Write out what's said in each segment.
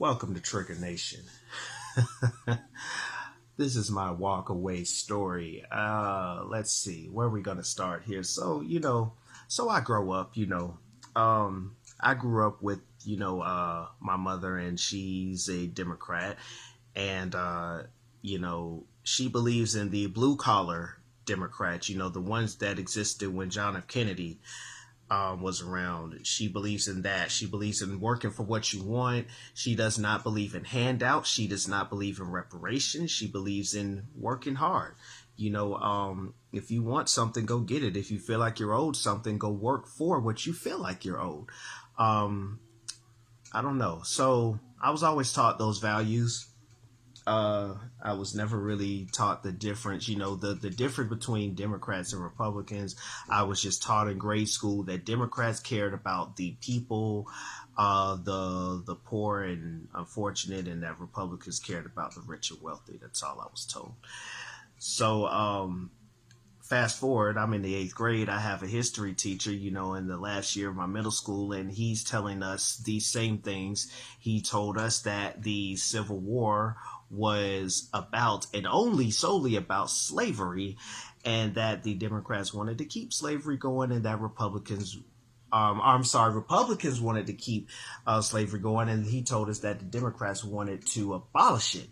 Welcome to Trigger Nation. This is my WalkAway story. Let's see, where are we gonna start here? So I grow up, I grew up with, my mother, and she's a Democrat, and she believes in the blue collar Democrats, the ones that existed when John F. Kennedy was around. She believes in that. She believes in working for what you want. She does not believe in handouts. She does not believe in reparations. She believes in working hard. If you want something, go get it. If you feel like you're owed something, go work for what you feel like you're owed. Um, I don't know. So I was always taught those values. I was never really taught the difference, the difference between Democrats and Republicans. I was just taught in grade school that Democrats cared about the people, the poor and unfortunate, and that Republicans cared about the rich and wealthy. That's all I was told. So, fast forward, I'm in the eighth grade. I have a history teacher, in the last year of my middle school, and he's telling us these same things. He told us that the Civil War was about and only solely about slavery, and that the Democrats wanted to keep slavery going, and that Republicans wanted to keep slavery going, and he told us that the Democrats wanted to abolish it.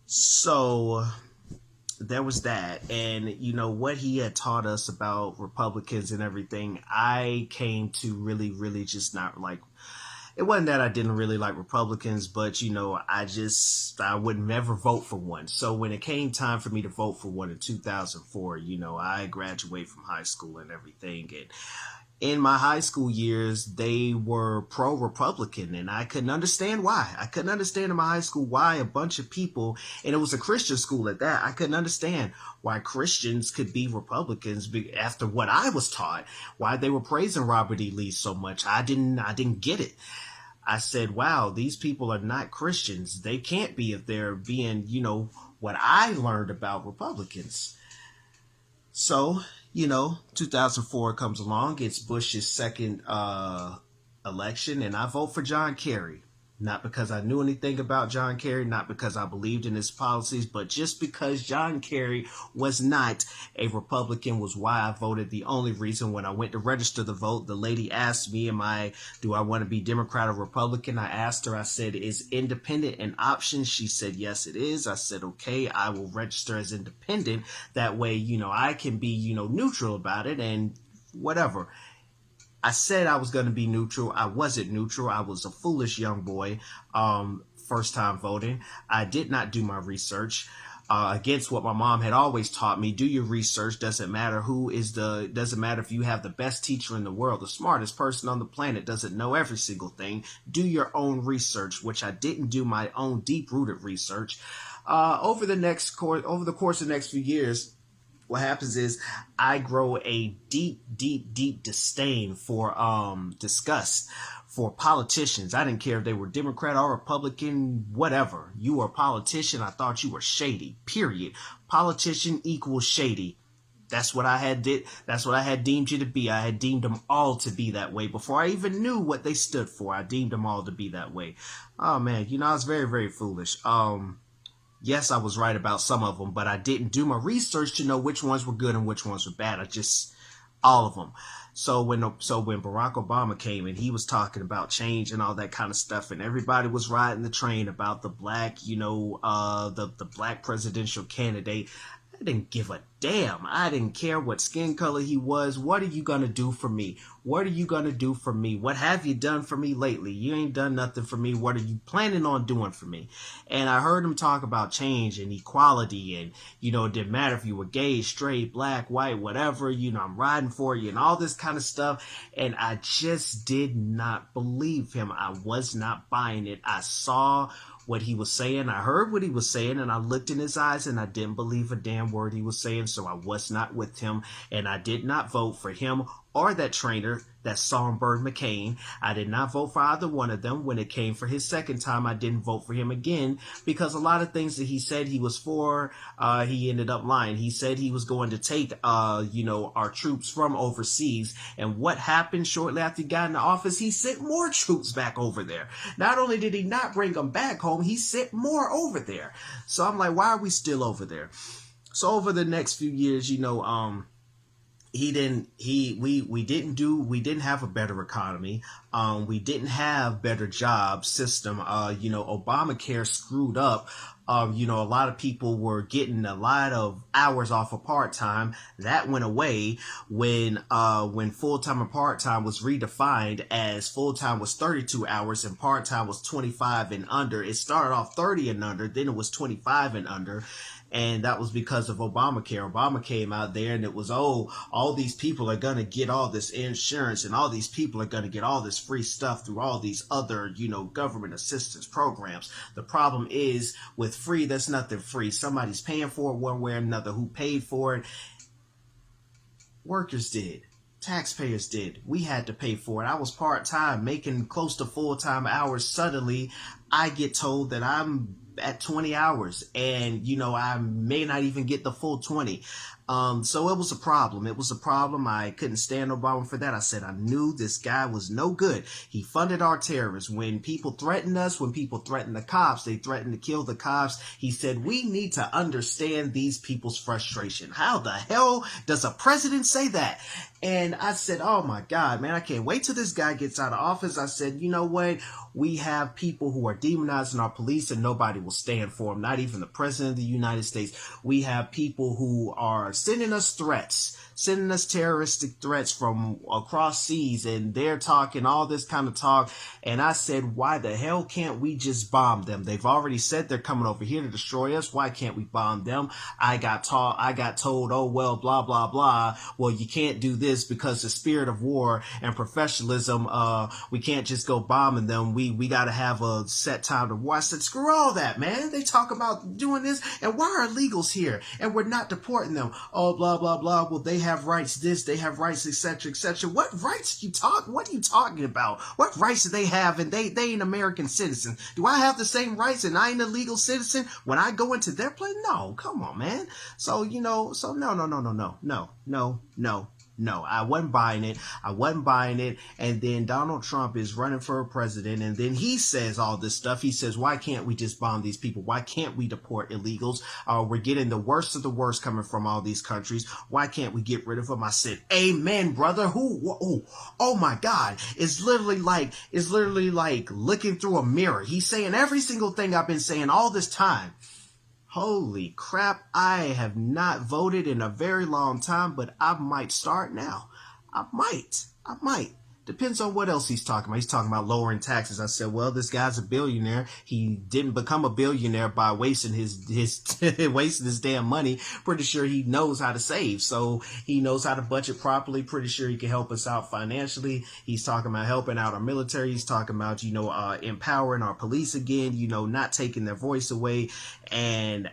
So there was that. And what he had taught us about Republicans and everything, I came to really, really just not like. It wasn't that I didn't really like Republicans, but I would never vote for one. So when it came time for me to vote for one in 2004, I graduated from high school and everything, and in my high school years, they were pro-Republican, and I couldn't understand why. I couldn't understand in my high school why a bunch of people, and it was a Christian school at that, I couldn't understand why Christians could be Republicans after what I was taught, why they were praising Robert E. Lee so much. I didn't get it. I said, wow, these people are not Christians. They can't be if they're being, what I learned about Republicans. So, 2004 comes along. It's Bush's second election, and I vote for John Kerry. Not because I knew anything about John Kerry, not because I believed in his policies, but just because John Kerry was not a Republican was why I voted. The only reason. When I went to register the vote, the lady asked me, do I want to be Democrat or Republican? I asked her, I said, is independent an option? She said, yes, it is. I said, okay, I will register as independent. That way, I can be, neutral about it and whatever. I said I was going to be neutral. I wasn't neutral. I was a foolish young boy, first time voting. I did not do my research. Against what my mom had always taught me, do your research. Doesn't matter doesn't matter if you have the best teacher in the world, the smartest person on the planet doesn't know every single thing. Do your own research, which I didn't do my own deep-rooted research. Over the course of the next few years, what happens is I grow a deep, deep, deep disdain for disgust for politicians. I didn't care if they were Democrat or Republican, whatever. You were a politician, I thought you were shady. Period. Politician equals shady. That's what I had did. That's what I had deemed you to be. I had deemed them all to be that way before I even knew what they stood for. I deemed them all to be that way. Oh man, I was very, very foolish. Yes, I was right about some of them, but I didn't do my research to know which ones were good and which ones were bad. All of them. So when Barack Obama came and he was talking about change and all that kind of stuff, and everybody was riding the train about the black, the black presidential candidate, I didn't give a damn. I didn't care what skin color he was. What are you going to do for me? What are you going to do for me? What have you done for me lately? You ain't done nothing for me. What are you planning on doing for me? And I heard him talk about change and equality, and, it didn't matter if you were gay, straight, black, white, whatever, I'm riding for you and all this kind of stuff. And I just did not believe him. I was not buying it. I saw what he was saying. I heard what he was saying, and I looked in his eyes, and I didn't believe a damn word he was saying. again, so I was not with him, and I did not vote for him or that trainer, that Songbird McCain. I did not vote for either one of them. When it came for his second time, I didn't vote for him again because a lot of things that he said he was for, he ended up lying. He said he was going to take, our troops from overseas. And what happened shortly after he got into office? He sent more troops back over there. Not only did he not bring them back home, he sent more over there. So I'm like, why are we still over there? So over the next few years, we didn't have a better economy. We didn't have better job system. Obamacare screwed up. A lot of people were getting a lot of hours off of part-time. That went away when full-time and part-time was redefined as full-time was 32 hours and part-time was 25 and under. It started off 30 and under, then it was 25 and under. And that was because of Obamacare. Obama came out there and it was, all these people are going to get all this insurance and all these people are going to get all this free stuff through all these other, government assistance programs. The problem is with free, there's nothing free. Somebody's paying for it one way or another. Who paid for it? Workers did. Taxpayers did. We had to pay for it. I was part-time, making close to full-time hours. Suddenly, I get told that I'm at 20 hours and I may not even get the full 20. So it was a problem. I couldn't stand Obama for that. I said I knew this guy was no good. He funded our terrorists. When people threatened us, when people threatened the cops, they threatened to kill the cops. He said we need to understand these people's frustration. How the hell does a president say that? And I said, oh my God, man, I can't wait till this guy gets out of office. I said, you know what? We have people who are demonizing our police and nobody will stand for them. Not even the president of the United States. We have people who are sending us threats, sending us terroristic threats from across seas, and they're talking all this kind of talk. And I said, why the hell can't we just bomb them? They've already said they're coming over here to destroy us. Why can't we bomb them? I got told, oh, well, blah, blah, blah. Well, you can't do this because the spirit of war and professionalism, we can't just go bombing them. We got to have a set time to war. I said, screw all that, man. They talk about doing this. And why are illegals here? And we're not deporting them. Oh, blah, blah, blah. Well, they have rights this, they have rights, etc., etc. What rights what are you talking about? What rights do they have? And they ain't American citizens. Do I have the same rights and I ain't a legal citizen when I go into their place? No, come on, man. So, no. No, I wasn't buying it. And then Donald Trump is running for president. And then he says all this stuff. He says, why can't we just bomb these people? Why can't we deport illegals? We're getting the worst of the worst coming from all these countries. Why can't we get rid of them? I said, amen, brother. Oh my God. It's literally like looking through a mirror. He's saying every single thing I've been saying all this time. Holy crap, I have not voted in a very long time, but I might start now. I might. Depends on what else he's talking about. He's talking about lowering taxes. I said, well, this guy's a billionaire. He didn't become a billionaire by wasting his wasting his damn money. Pretty sure he knows how to save. So he knows how to budget properly. Pretty sure he can help us out financially. He's talking about helping out our military. He's talking about, empowering our police again, not taking their voice away. And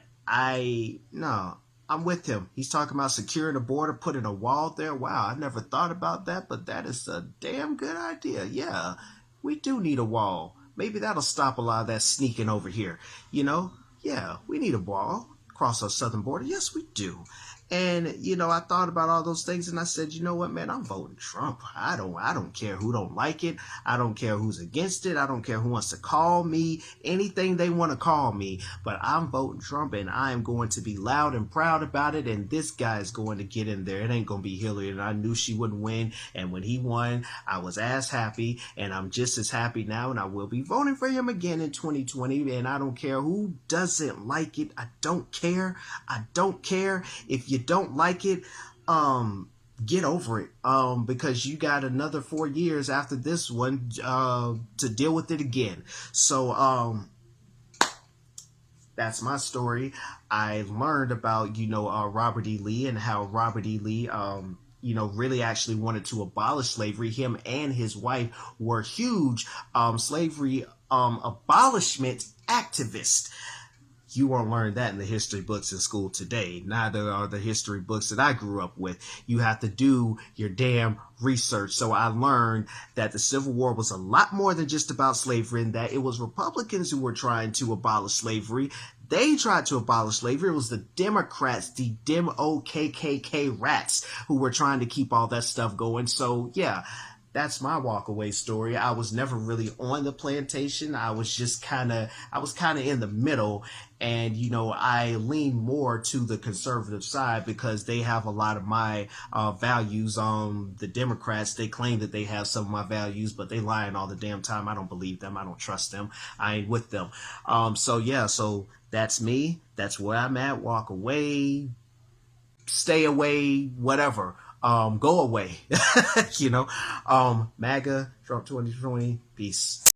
I'm with him. He's talking about securing the border, putting a wall there. Wow, I never thought about that, but that is a damn good idea. Yeah, we do need a wall. Maybe that'll stop a lot of that sneaking over here. Yeah, we need a wall across our southern border. Yes, we do. And, I thought about all those things and I said, you know what, man, I'm voting Trump. I don't care who don't like it. I don't care who's against it. I don't care who wants to call me anything they want to call me, but I'm voting Trump and I am going to be loud and proud about it. And this guy is going to get in there. It ain't going to be Hillary. And I knew she wouldn't win. And when he won, I was as happy and I'm just as happy now. And I will be voting for him again in 2020. And I don't care who doesn't like it. I don't care. If you don't like it, get over it, because you got another 4 years after this one to deal with it again. So that's my story. I learned about Robert E. Lee and how Robert E. Lee really actually wanted to abolish slavery. Him and his wife were huge slavery abolishment activists. You won't learn that in the history books in school today. Neither are the history books that I grew up with. You have to do your damn research. So I learned that the Civil War was a lot more than just about slavery, and that it was Republicans who were trying to abolish slavery. They tried to abolish slavery. It was the Democrats, the Dem-O-K-K-K rats, who were trying to keep all that stuff going. So yeah, that's my walkaway story. I was never really on the plantation. I was kind of in the middle. And, I lean more to the conservative side because they have a lot of my values. The Democrats, they claim that they have some of my values, but they lying all the damn time. I don't believe them. I don't trust them. I ain't with them. So that's me. That's where I'm at. Walk away, stay away, whatever. Go away. MAGA, Trump 2020, peace.